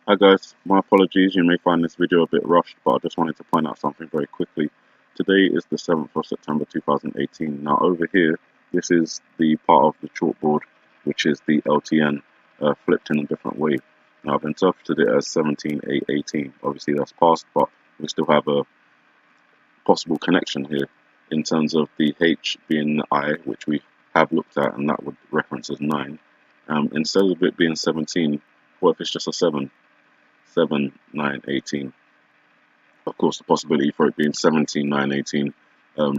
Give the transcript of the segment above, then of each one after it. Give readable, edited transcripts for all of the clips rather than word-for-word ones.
Hi guys, my apologies, you may find this video a bit rushed, but I just wanted to point out something very quickly. Today is the 7th of September 2018. Now over here, this is the part of the chalkboard, which is the LTN flipped in a different way. Now I've interpreted it as 17/8/18. Obviously that's past, but we still have a possible connection here in terms of the H being the I, which we have looked at, and that would reference as 9. Instead of it being 17, what if it's just a 7? 7/9/18. Of course, the possibility for it being 17/9/18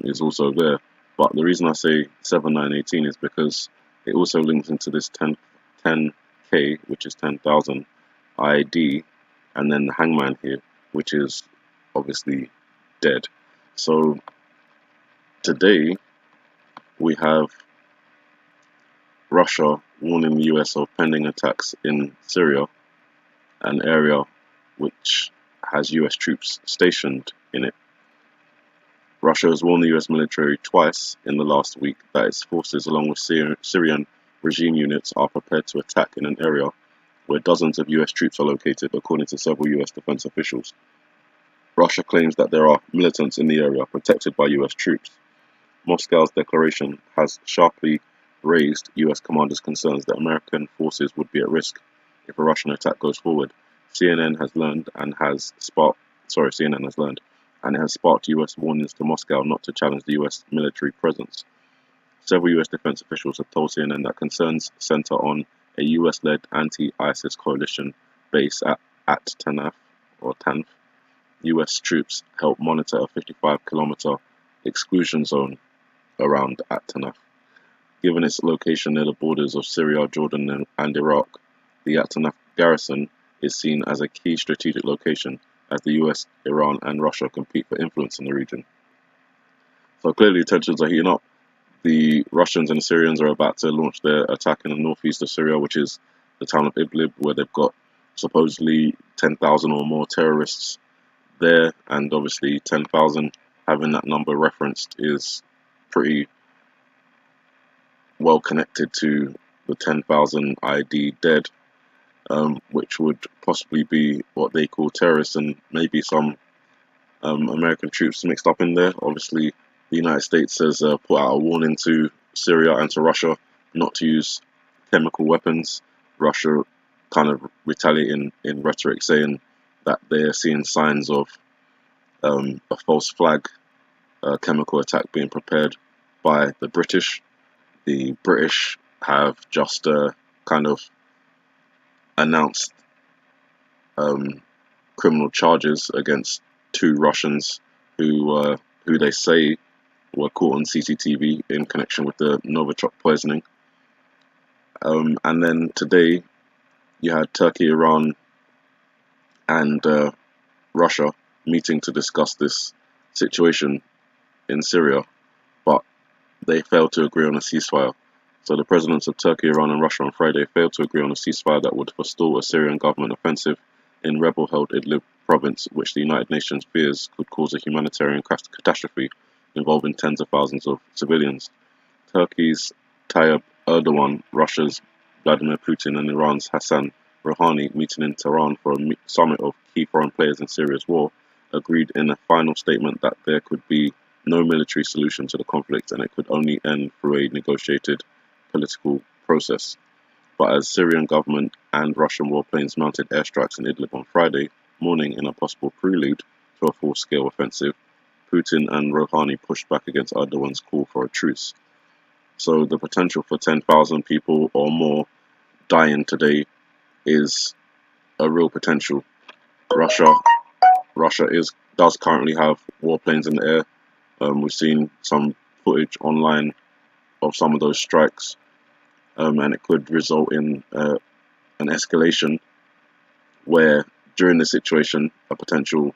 is also there. But the reason I say 7/9/18 is because it also links into this 10K, which is 10,000 ID, and then the hangman here, which is obviously dead. So today we have Russia warning the US of pending attacks in Syria, an area which has US troops stationed in it. Russia has warned the US military twice in the last week that its forces, along with Syrian regime units, are prepared to attack in an area where dozens of US troops are located, according to several US defense officials. Russia claims that there are militants in the area protected by US troops. Moscow's declaration has sharply raised US commanders' concerns that American forces would be at risk if a Russian attack goes forward. CNN has learned and it has sparked US warnings to Moscow not to challenge the US military presence. Several US defense officials have told CNN that concerns center on a US-led anti-ISIS coalition base at Tanf. US troops help monitor a 55-kilometer exclusion zone around at Tanaf. Given its location near the borders of Syria, Jordan, and Iraq, the At Tanaf garrison is seen as a key strategic location as the US, Iran, and Russia compete for influence in the region. So clearly tensions are heating up. The Russians and the Syrians are about to launch their attack in the northeast of Syria, which is the town of Idlib, where they've got supposedly 10,000 or more terrorists there, and obviously 10,000, having that number referenced, is pretty well connected to the 10,000 ID dead, which would possibly be what they call terrorists, and maybe some American troops mixed up in there. Obviously, the United States has put out a warning to Syria and to Russia not to use chemical weapons. Russia kind of retaliating in rhetoric, saying that they're seeing signs of a false flag chemical attack being prepared by the British. The British have just kind of announced criminal charges against 2 Russians who they say were caught on CCTV in connection with the Novichok poisoning. And then today you had Turkey, Iran, and Russia meeting to discuss this situation in Syria, but they failed to agree on a ceasefire. So the presidents of Turkey, Iran, and Russia on Friday failed to agree on a ceasefire that would forestall a Syrian government offensive in rebel-held Idlib province, which the United Nations fears could cause a humanitarian catastrophe involving tens of thousands of civilians. Turkey's Tayyip Erdogan, Russia's Vladimir Putin, and Iran's Hassan Rouhani, meeting in Tehran for a summit of key foreign players in Syria's war, agreed in a final statement that there could be no military solution to the conflict and it could only end through a negotiated political process. But as Syrian government and Russian warplanes mounted airstrikes in Idlib on Friday morning in a possible prelude to a full-scale offensive, Putin and Rouhani pushed back against Erdogan's call for a truce. So the potential for 10,000 people or more dying today is a real potential. Russia does currently have warplanes in the air. We've seen some footage online of some of those strikes, and it could result in an escalation where during the situation a potential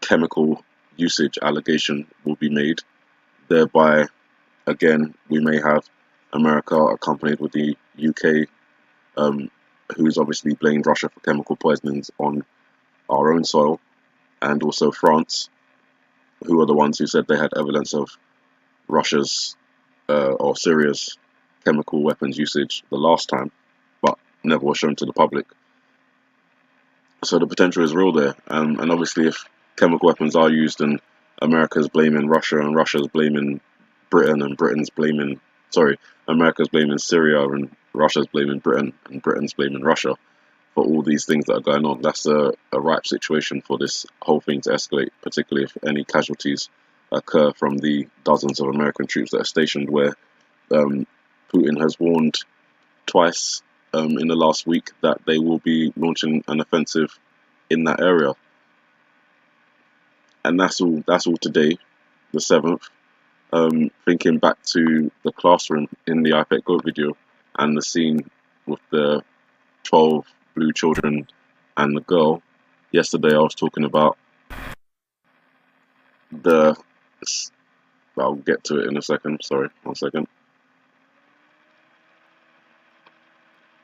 chemical usage allegation will be made. Thereby, again, we may have America accompanied with the UK, who's obviously blamed Russia for chemical poisonings on our own soil, and also France, who are the ones who said they had evidence of Russia's or Syria's chemical weapons usage the last time, but never was shown to the public. So the potential is real there, and obviously if chemical weapons are used and America's blaming Russia and Russia's blaming Britain and Britain's blaming, sorry, America's blaming Syria and Russia's blaming Britain and Britain's blaming Russia for all these things that are going on, that's a ripe situation for this whole thing to escalate, particularly if any casualties occur from the dozens of American troops that are stationed where Putin has warned twice in the last week that they will be launching an offensive in that area. And that's all today, the 7th. Thinking back to the classroom in the iPad Go video and the scene with the 12 blue children and the girl. Yesterday I was talking about the... I'll get to it in a second. Sorry, 1 second.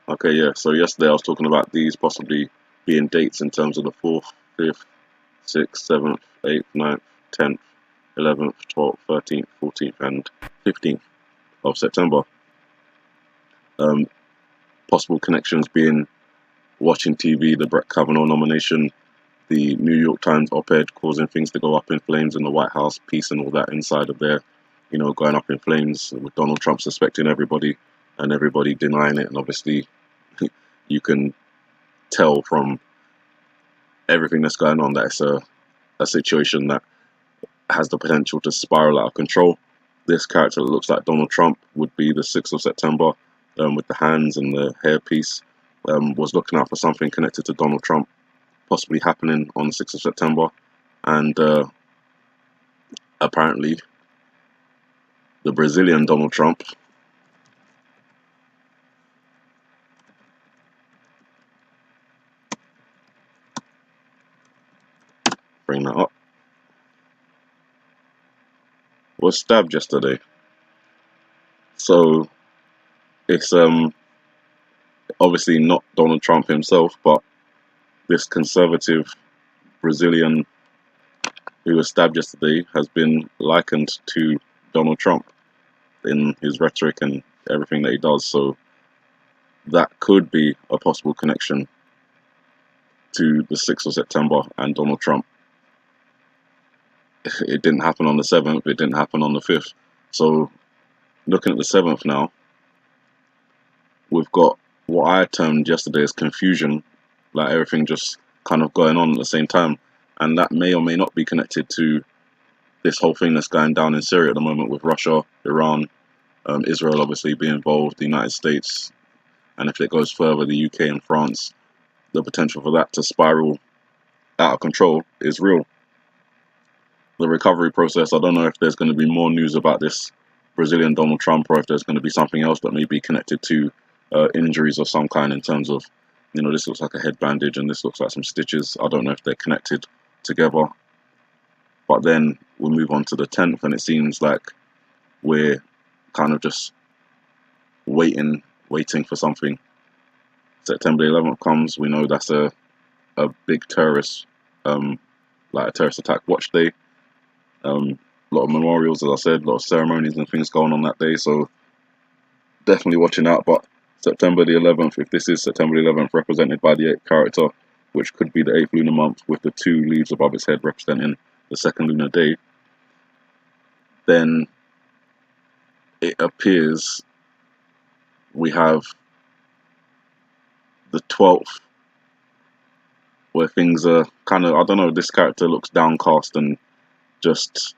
Okay, yeah, so yesterday I was talking about these possibly being dates in terms of the 4th, 5th, 6th, 7th, 8th, 9th, 10th, 11th, 12th, 13th, 14th, and 15th of September. Possible connections being watching TV, the Brett Kavanaugh nomination, the New York Times op-ed causing things to go up in flames in the White House, peace and all that inside of there, going up in flames, with Donald Trump suspecting everybody and everybody denying it. And obviously you can tell from everything that's going on that it's a situation that has the potential to spiral out of control. This character that looks like Donald Trump would be the 6th of September, with the hands and the hairpiece, was looking out for something connected to Donald Trump possibly happening on the 6th of September. And apparently the Brazilian Donald Trump bring that up, was stabbed yesterday. So it's obviously not Donald Trump himself, but this conservative Brazilian who was stabbed yesterday has been likened to Donald Trump in his rhetoric and everything that he does. So that could be a possible connection to the 6th of September and Donald Trump. It didn't happen on the 7th, it didn't happen on the 5th. So looking at the 7th now, we've got what I termed yesterday as confusion, like everything just kind of going on at the same time. And that may or may not be connected to this whole thing that's going down in Syria at the moment with Russia, Iran, Israel obviously being involved, the United States, and if it goes further, the UK and France. The potential for that to spiral out of control is real. The recovery process, I don't know if there's going to be more news about this Brazilian Donald Trump or if there's going to be something else that may be connected to injuries of some kind in terms of, this looks like a head bandage and this looks like some stitches. I don't know if they're connected together. But then we'll move on to the 10th and it seems like we're kind of just waiting for something. September 11th comes, we know that's a big terrorist, like a terrorist attack watch day. A lot of memorials, as I said, a lot of ceremonies and things going on that day, so definitely watching out. But September the 11th, if this is September the 11th, represented by the 8th character, which could be the 8th lunar month with the 2 leaves above its head representing the 2nd lunar day, then it appears we have the 12th, where things are kind of, I don't know, this character looks downcast and just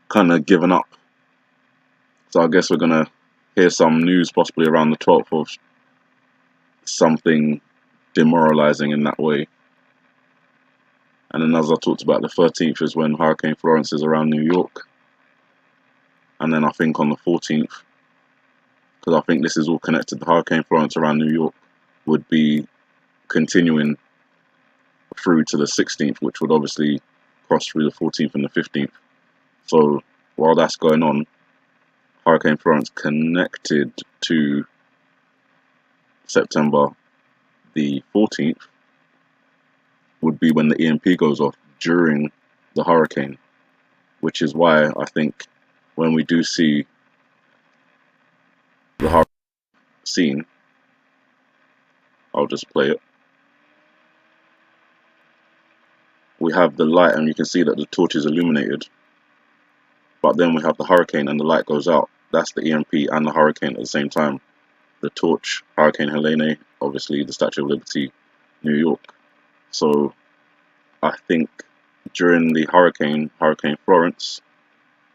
kind of given up. So I guess we're going to hear some news possibly around the 12th of something demoralizing in that way. And then as I talked about, the 13th is when Hurricane Florence is around New York. And then I think on the 14th, because I think this is all connected, the Hurricane Florence around New York would be continuing through to the 16th, which would obviously cross through the 14th and the 15th. So while that's going on, Hurricane Florence connected to September the 14th would be when the EMP goes off during the hurricane, which is why I think when we do see the hurricane scene, I'll just play it. we have the light and you can see that the torch is illuminated, but then we have the hurricane and the light goes out. That's the EMP and the hurricane at the same time. The torch, Hurricane Hilena, obviously the Statue of Liberty, New York. So I think during the Hurricane Florence,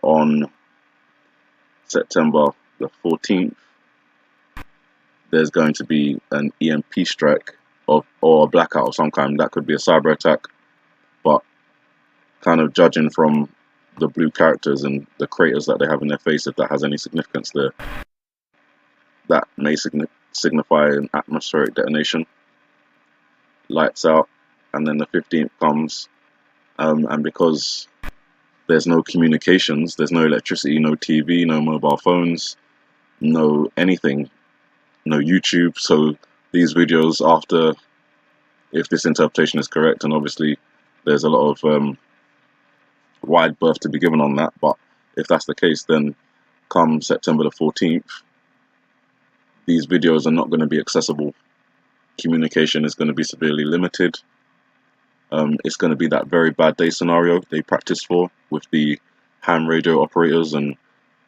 on September the 14th, there's going to be an EMP strike or a blackout of some kind. That could be a cyber attack, but kind of judging from the blue characters and the craters that they have in their face, if that has any significance there, that may signify an atmospheric detonation. Lights out, and then the 15th comes, and because there's no communications, there's no electricity, no TV, no mobile phones, no anything, no YouTube. So these videos, after, if this interpretation is correct, and obviously there's a lot of wide berth to be given on that, but if that's the case, then come September the 14th, these videos are not going to be accessible. Communication is going to be severely limited. It's going to be that very bad day scenario they practiced for, with the ham radio operators and,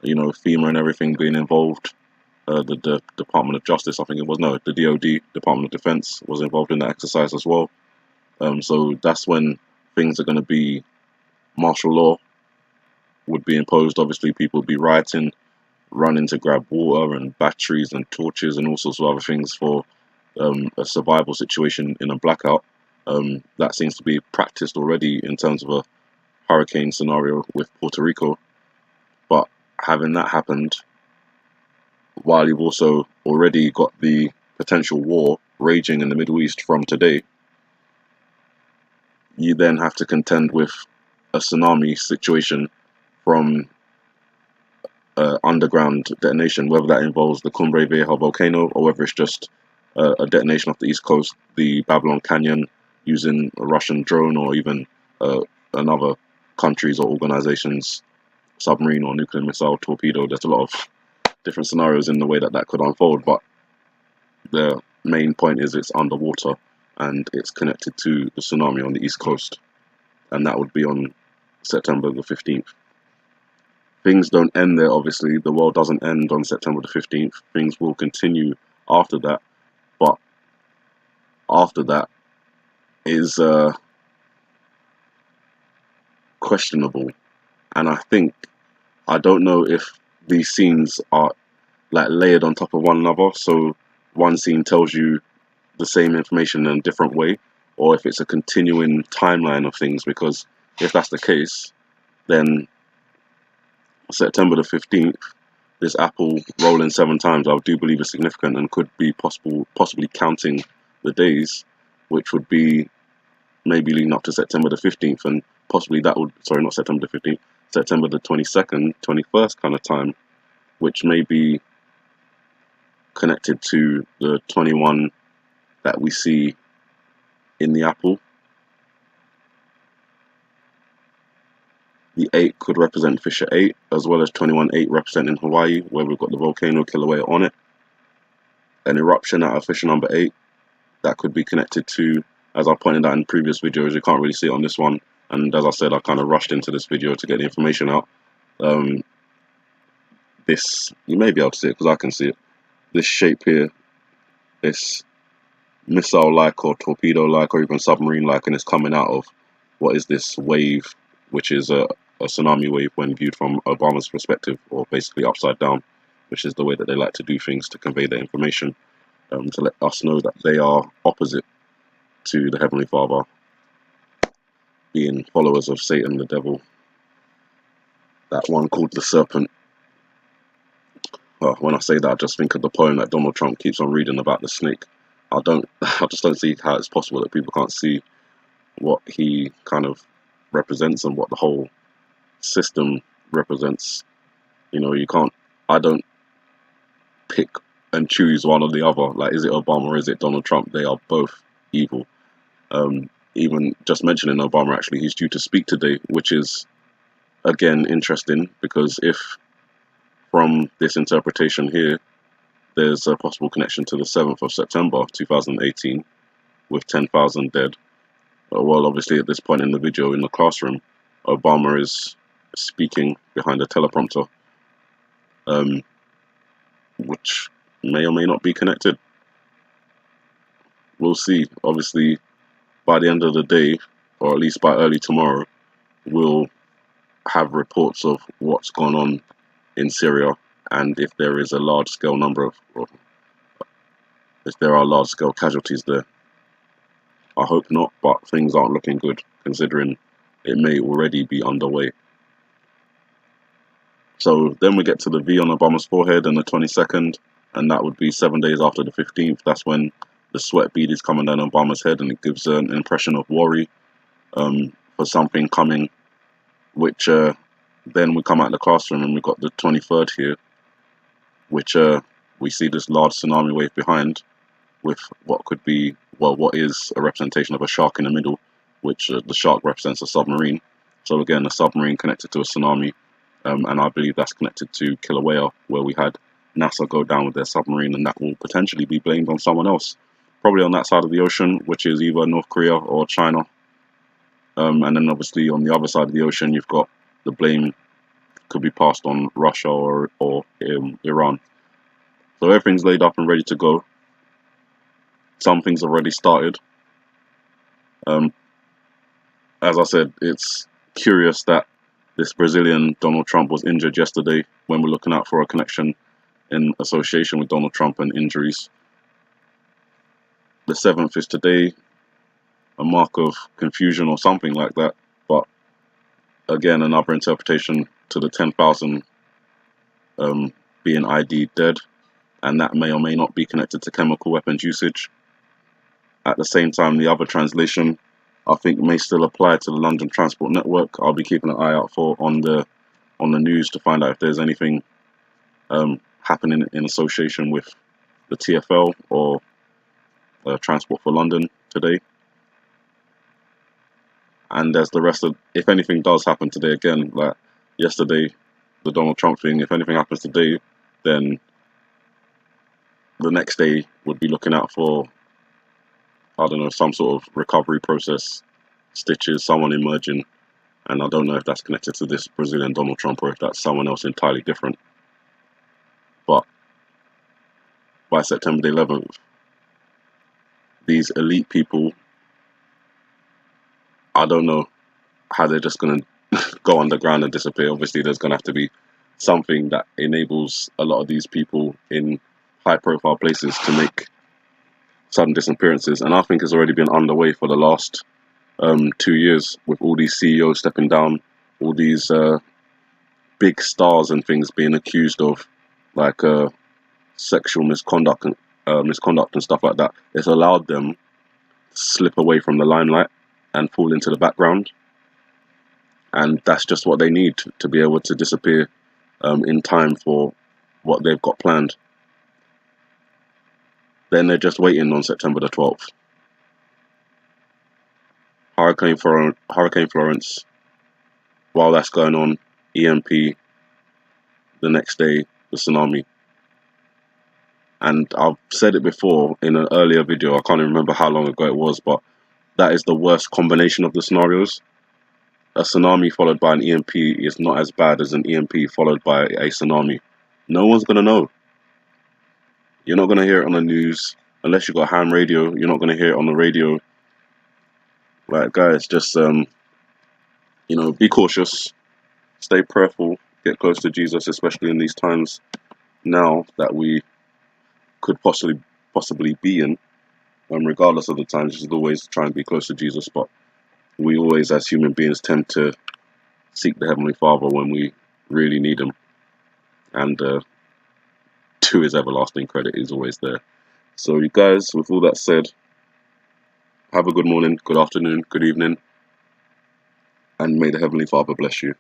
you know, FEMA and everything being involved. The Department of Justice, I think it was, no, the DOD, Department of Defense, was involved in that exercise as well. So that's when things are going to be, martial law would be imposed. Obviously, people would be rioting, running to grab water and batteries and torches and all sorts of other things for a survival situation in a blackout. That seems to be practiced already in terms of a hurricane scenario with Puerto Rico. But having that happened, while you've also already got the potential war raging in the Middle East from today, you then have to contend with a tsunami situation from underground detonation, whether that involves the Cumbre Vieja volcano or whether it's just a detonation off the East Coast, the Babylon Canyon, using a Russian drone, or even another country's or organization's submarine or nuclear missile torpedo. There's a lot of different scenarios in the way that that could unfold, but the main point is it's underwater and it's connected to the tsunami on the East Coast, and that would be on September the 15th. Things don't end there, obviously. The world doesn't end on September the 15th. Things will continue after that, but after that is questionable. And I don't know if these scenes are like layered on top of one another, so one scene tells you the same information in a different way, or if it's a continuing timeline of things, because if that's the case, then September the 15th, this apple rolling 7 times, I do believe is significant and could be possibly counting the days, which would be maybe leading up to September the 15th, and possibly that would, sorry, not September the 15th, September the 22nd, 21st kind of time, which may be connected to the 21 that we see in the apple. The 8 could represent fissure 8, as well as 21-8 representing Hawaii, where we've got the volcano Kilauea on it. An eruption out of fissure number 8, that could be connected to, as I pointed out in previous videos, you can't really see it on this one, and as I said, I kind of rushed into this video to get the information out. This, you may be able to see it because I can see it. This shape here, this missile-like or torpedo-like or even submarine-like, and it's coming out of what is this wave, which is a tsunami wave when viewed from Obama's perspective, or basically upside down, which is the way that they like to do things to convey their information, to let us know that they are opposite to the Heavenly Father, being followers of Satan, the devil, that one called the serpent. When I say that, I just think of the poem that Donald Trump keeps on reading about the snake. I just don't see how it's possible that people can't see what he kind of represents and what the whole system represents. You know, I don't pick and choose one or the other. Like, is it Obama or is it Donald Trump? They are both evil. Even just mentioning Obama, actually, he's due to speak today, which is, again, interesting, because if from this interpretation here, there's a possible connection to the 7th of September 2018 with 10,000 dead. well, obviously at this point in the video in the classroom, Obama is speaking behind a teleprompter, which may or may not be connected. We'll see. Obviously, by the end of the day, or at least by early tomorrow, we'll have reports of what's gone on in Syria, and if there is a large-scale number of, or if there are large-scale casualties there. I hope not, but things aren't looking good, considering it may already be underway. So then we get to the V on Obama's forehead on the 22nd, and that would be 7 days after the 15th. That's when the sweat bead is coming down Obama's head, and it gives an impression of worry for something coming, which then we come out of the classroom and we've got the 23rd here, which we see this large tsunami wave behind with what could be, well, what is a representation of a shark in the middle, which the shark represents a submarine. So again, a submarine connected to a tsunami, and I believe that's connected to Kilauea, where we had NASA go down with their submarine, and that will potentially be blamed on someone else, probably on that side of the ocean, which is either North Korea or China. And then obviously on the other side of the ocean, you've got the blame could be passed on Russia or Iran. So everything's laid up and ready to go. Some things have already started. As I said, it's curious that this Brazilian Donald Trump was injured yesterday when we're looking out for a connection in association with Donald Trump and injuries. The 7th is today, a mark of confusion or something like that, but again, another interpretation to the 10,000 being ID'd dead, and that may or may not be connected to chemical weapons usage. At the same time, the other translation I think may still apply to the London Transport Network. I'll be keeping an eye out for on the news to find out if there's anything happening in association with the TFL or Transport for London today. And there's the rest of, if anything does happen today, again, like yesterday, the Donald Trump thing, if anything happens today, then the next day would be looking out for, I don't know, some sort of recovery process, stitches, someone emerging, and I don't know if that's connected to this Brazilian Donald Trump or if that's someone else entirely different. But by September the 11th, these elite people, I don't know how they're just going to go underground and disappear. Obviously, there's going to have to be something that enables a lot of these people in high-profile places to make sudden disappearances, and I think it's already been underway for the last 2 years, with all these CEOs stepping down, all these big stars and things being accused of like sexual misconduct and stuff like that. It's allowed them to slip away from the limelight and fall into the background, and that's just what they need to be able to disappear in time for what they've got planned. Then they're just waiting on September the 12th. Hurricane Florence, while that's going on, EMP, the next day, the tsunami. And I've said it before in an earlier video, I can't even remember how long ago it was, but that is the worst combination of the scenarios. A tsunami followed by an EMP is not as bad as an EMP followed by a tsunami. No one's going to know. You're not going to hear it on the news. Unless you've got ham radio, you're not going to hear it on the radio. Like, guys, just, be cautious. Stay prayerful. Get close to Jesus, especially in these times now that we could possibly be in. Regardless of the times, you should always try and be close to Jesus. But we always, as human beings, tend to seek the Heavenly Father when we really need Him. And to His everlasting credit, He's always there. So you guys, with all that said, have a good morning, good afternoon, good evening, and may the Heavenly Father bless you.